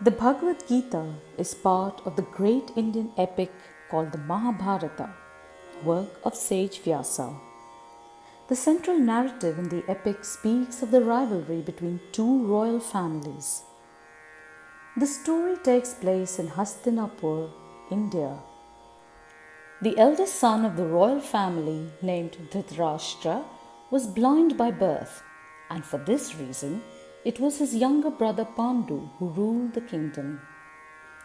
The Bhagavad Gita is part of the great Indian epic called the Mahabharata, work of sage Vyasa. The central narrative in the epic speaks of the rivalry between two royal families. The story takes place in Hastinapur, India. The eldest son of the royal family, named Dhritarashtra, was blind by birth, and for this reason, it was his younger brother Pandu who ruled the kingdom.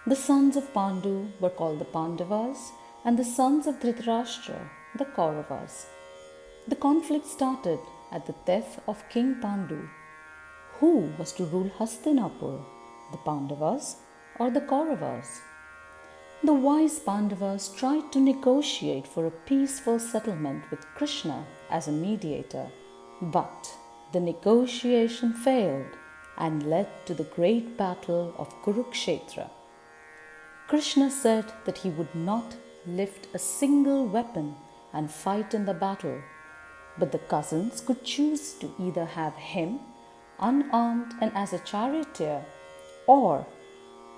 The sons of Pandu were called the Pandavas, and the sons of Dhritarashtra the Kauravas. The conflict started at the death of King Pandu. Who was to rule Hastinapur, the Pandavas or the Kauravas? The wise Pandavas tried to negotiate for a peaceful settlement with Krishna as a mediator, but the negotiation failed and led to the great battle of Kurukshetra. Krishna said that he would not lift a single weapon and fight in the battle, but the cousins could choose to either have him unarmed and as a charioteer, or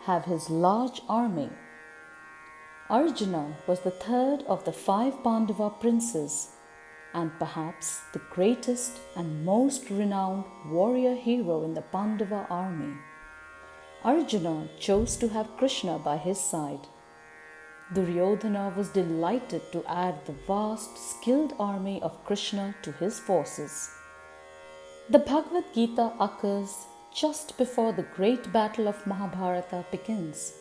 have his large army. Arjuna was the third of the 5 Pandava princes, and perhaps the greatest and most renowned warrior hero in the Pandava army. Arjuna chose to have Krishna by his side. Duryodhana was delighted to add the vast, skilled army of Krishna to his forces. The Bhagavad Gita occurs just before the great battle of Mahabharata begins.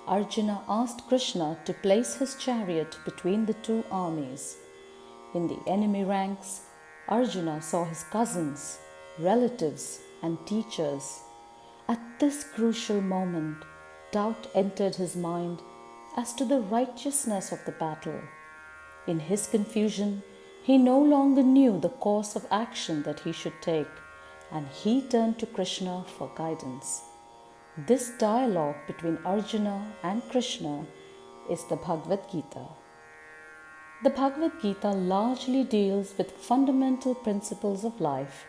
Arjuna asked Krishna to place his chariot between the two armies. In the enemy ranks, Arjuna saw his cousins, relatives, and teachers. At this crucial moment, doubt entered his mind as to the righteousness of the battle. In his confusion, he no longer knew the course of action that he should take, and he turned to Krishna for guidance. This dialogue between Arjuna and Krishna is the Bhagavad Gita. The Bhagavad Gita largely deals with fundamental principles of life.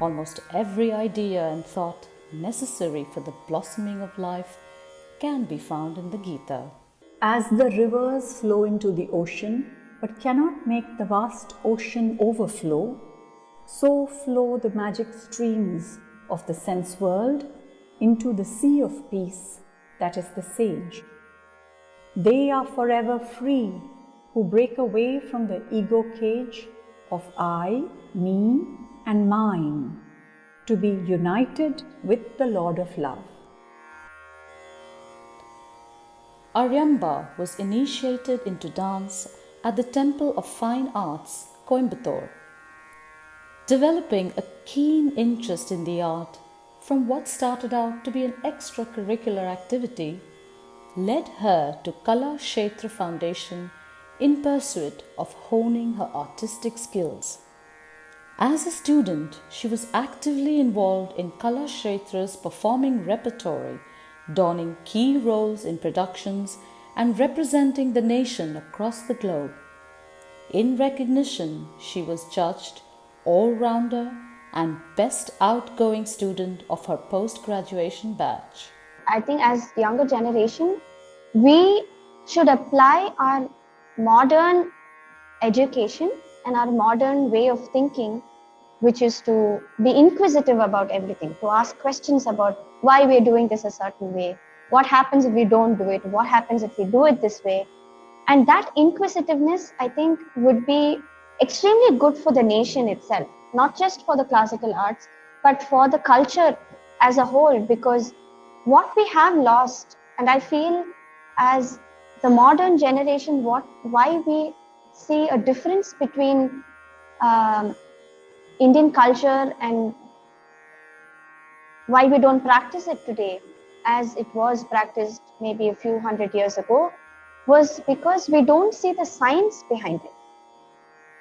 Almost every idea and thought necessary for the blossoming of life can be found in the Gita. As the rivers flow into the ocean but cannot make the vast ocean overflow, so flow the magic streams of the sense world into the sea of peace that is the sage. They are forever free who break away from the ego cage of I, me, and mine to be united with the Lord of Love. Aryamba was initiated into dance at the Temple of Fine Arts, Coimbatore. Developing a keen interest in the art from what started out to be an extracurricular activity led her to Kalakshetra Foundation in pursuit of honing her artistic skills. As a student, she was actively involved in Kalakshetra's performing repertory, donning key roles in productions and representing the nation across the globe. In recognition, she was judged all-rounder and best outgoing student of her post-graduation batch. I think as younger generation, we should apply our modern education and our modern way of thinking, which is to be inquisitive about everything, to ask questions about why we're doing this a certain way, what happens if we don't do it, what happens if we do it this way. And that inquisitiveness, I think, would be extremely good for the nation itself, not just for the classical arts, but for the culture as a whole, because what we have lost, and I feel as the modern generation, why we see a difference between Indian culture and why we don't practice it today as it was practiced maybe a few hundred years ago, was because we don't see the science behind it.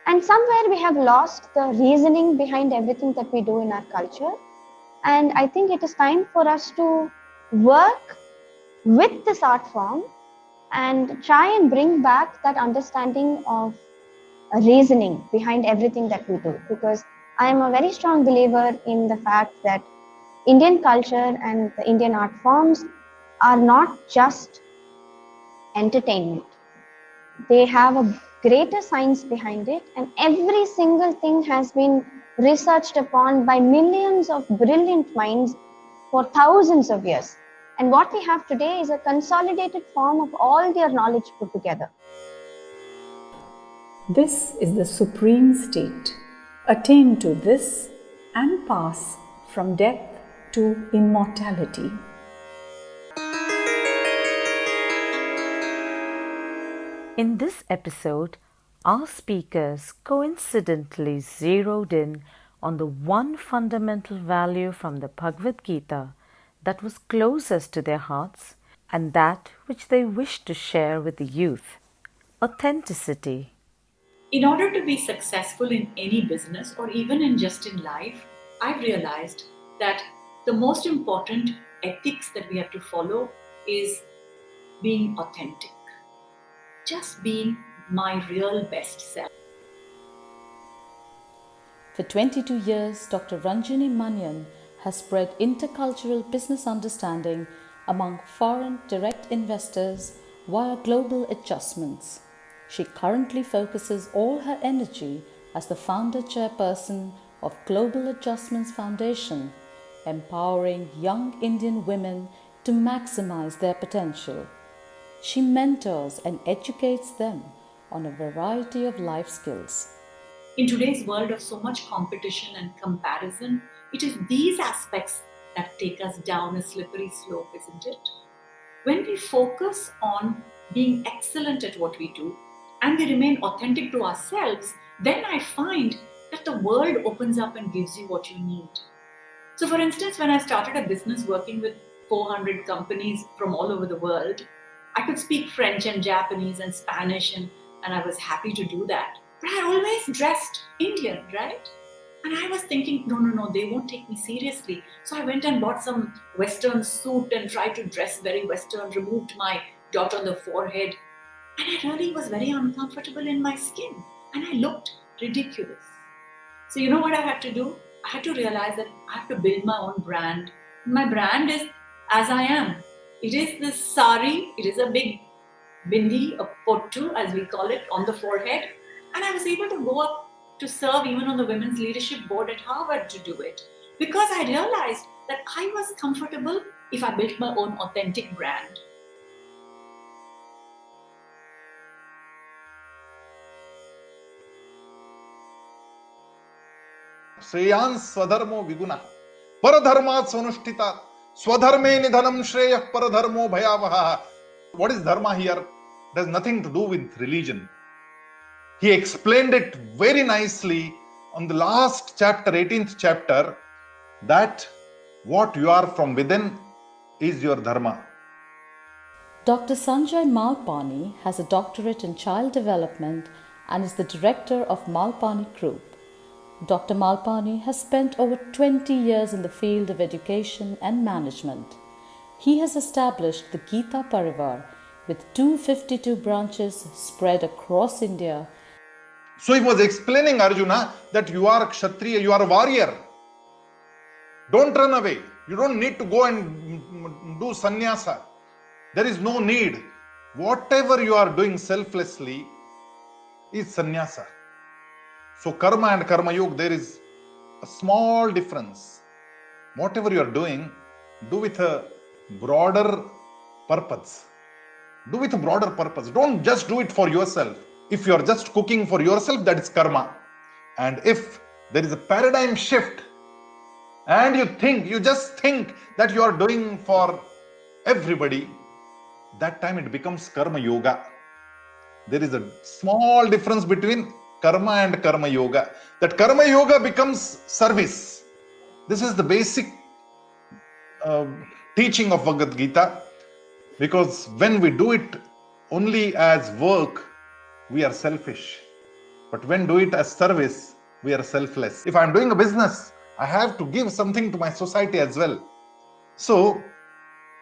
And somewhere we have lost the reasoning behind everything that we do in our culture. And I think it is time for us to work with this art form and try and bring back that understanding of reasoning behind everything that we do. Because I am a very strong believer in the fact that Indian culture and the Indian art forms are not just entertainment. They have a greater science behind it, and every single thing has been researched upon by millions of brilliant minds for thousands of years. And what we have today is a consolidated form of all their knowledge put together. This is the supreme state. Attain to this and pass from death to immortality. In this episode, our speakers coincidentally zeroed in on the one fundamental value from the Bhagavad Gita that was closest to their hearts and that which they wished to share with the youth: authenticity. In order to be successful in any business or even in just in life, I've realized that the most important ethics that we have to follow is being authentic. Just being my real best self. For 22 years, Dr. Ranjani Manian has spread intercultural business understanding among foreign direct investors via global adjustments. She currently focuses all her energy as the Founder Chairperson of Global Adjustments Foundation, empowering young Indian women to maximize their potential. She mentors and educates them on a variety of life skills. In today's world of so much competition and comparison, it is these aspects that take us down a slippery slope, isn't it? When we focus on being excellent at what we do and we remain authentic to ourselves, then I find that the world opens up and gives you what you need. So for instance, when I started a business working with 400 companies from all over the world, I could speak French and Japanese and Spanish and I was happy to do that. But I always dressed Indian, right? And I was thinking, no, they won't take me seriously. So I went and bought some Western suit and tried to dress very Western, removed my dot on the forehead. And I really was very uncomfortable in my skin. And I looked ridiculous. So you know what I had to do? I had to realize that I have to build my own brand. My brand is as I am. It is this sari, it is a big bindi, a pottu as we call it, on the forehead. And I was able to go up to serve even on the Women's Leadership Board at Harvard to do it. Because I realized that I was comfortable if I built my own authentic brand. Shreyans स्वधर्मो विगुणः परधर्मात् स्वनुष्ठितात् स्वधर्मे निधनं श्रेयः परधर्मो भयावहः. What is dharma here? It has nothing to do with religion. He explained it very nicely on the last chapter, 18th chapter, that what you are from within is your dharma. Dr. Sanjay Malpani has a doctorate in child development and is the director of Malpani Group. Dr. Malpani has spent over 20 years in the field of education and management. He has established the Gita Parivar with 252 branches spread across India. So he was explaining Arjuna that you are a Kshatriya, you are a warrior. Don't run away. You don't need to go and do sannyasa. There is no need. Whatever you are doing selflessly is sannyasa. So karma and karma yoga, there is a small difference. Whatever you are doing, do with a broader purpose. Do with a broader purpose. Don't just do it for yourself. If you are just cooking for yourself, that is karma. And if there is a paradigm shift and you just think that you are doing for everybody, that time it becomes karma yoga. There is a small difference between karma and karma yoga. That karma yoga becomes service. This is the basic teaching of Bhagavad Gita, because when we do it only as work, we are selfish. But when do it as service, we are selfless. If I am doing a business, I have to give something to my society as well. So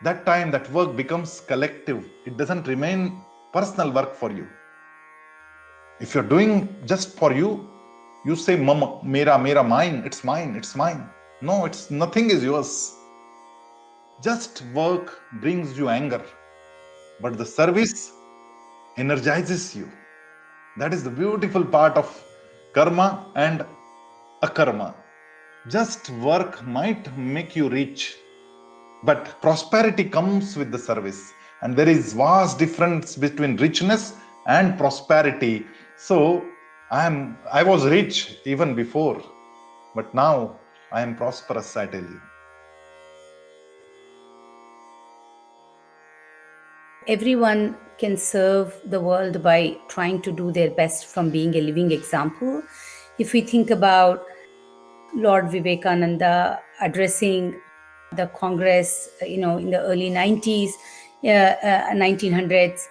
that time that work becomes collective. It doesn't remain personal work for you. If you're doing just for you, you say, Mama, mera, mine, it's mine, it's mine. No, nothing is yours. Just work brings you anger, but the service energizes you. That is the beautiful part of karma and akarma. Just work might make you rich, but prosperity comes with the service. And there is vast difference between richness and prosperity. So I was rich even before, but now I am prosperous, I tell you. Everyone can serve the world by trying to do their best from being a living example. If we think about Lord Vivekananda addressing the Congress, in the early 1900s,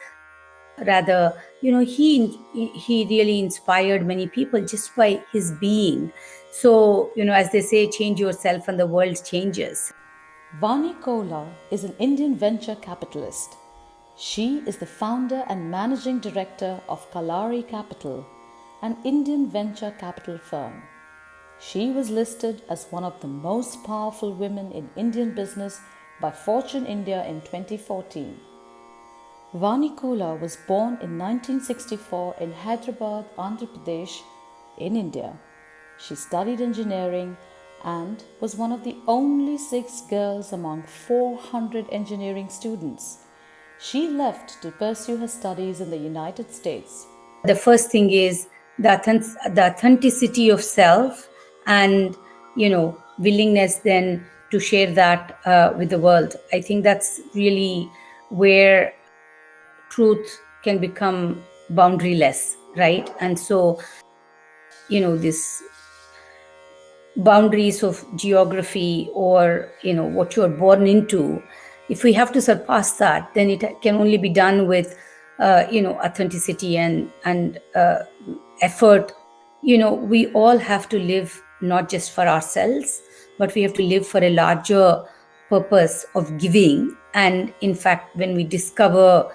rather, he really inspired many people just by his being. So, as they say, change yourself and the world changes. Vani Kola is an Indian venture capitalist. She is the founder and managing director of Kalari Capital, an Indian venture capital firm. She was listed as one of the most powerful women in Indian business by Fortune India in 2014. Vani Kola was born in 1964 in Hyderabad, Andhra Pradesh, in India. She studied engineering and was one of the only 6 girls among 400 engineering students. She left to pursue her studies in the United States. The first thing is the authenticity of self and, willingness then to share that with the world. I think that's really where truth can become boundaryless, right? And so, this boundaries of geography or, what you're born into, if we have to surpass that, then it can only be done with, authenticity and effort. We all have to live not just for ourselves, but we have to live for a larger purpose of giving. And in fact, when we discover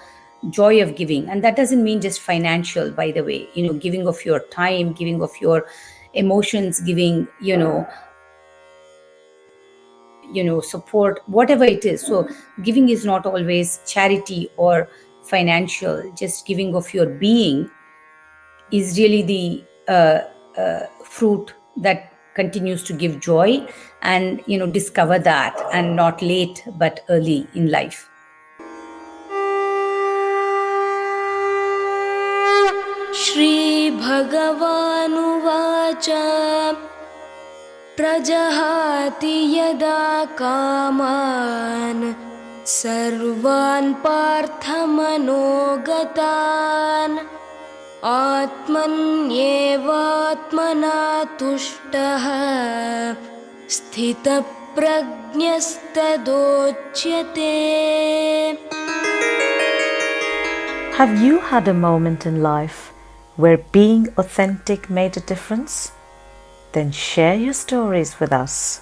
joy of giving, and that doesn't mean just financial, by the way, giving of your time, giving of your emotions, giving, support, whatever it is. So giving is not always charity or financial. Just giving of your being is really the fruit that continues to give joy. And discover that, and not late but early in life. Shri Bhagavanuvacha Prajahati yada kaman sarvan parthamanogataan atmanyevatmana tushtaha sthita prajnastadochyate. Have you had a moment in life where being authentic made a difference? Then share your stories with us.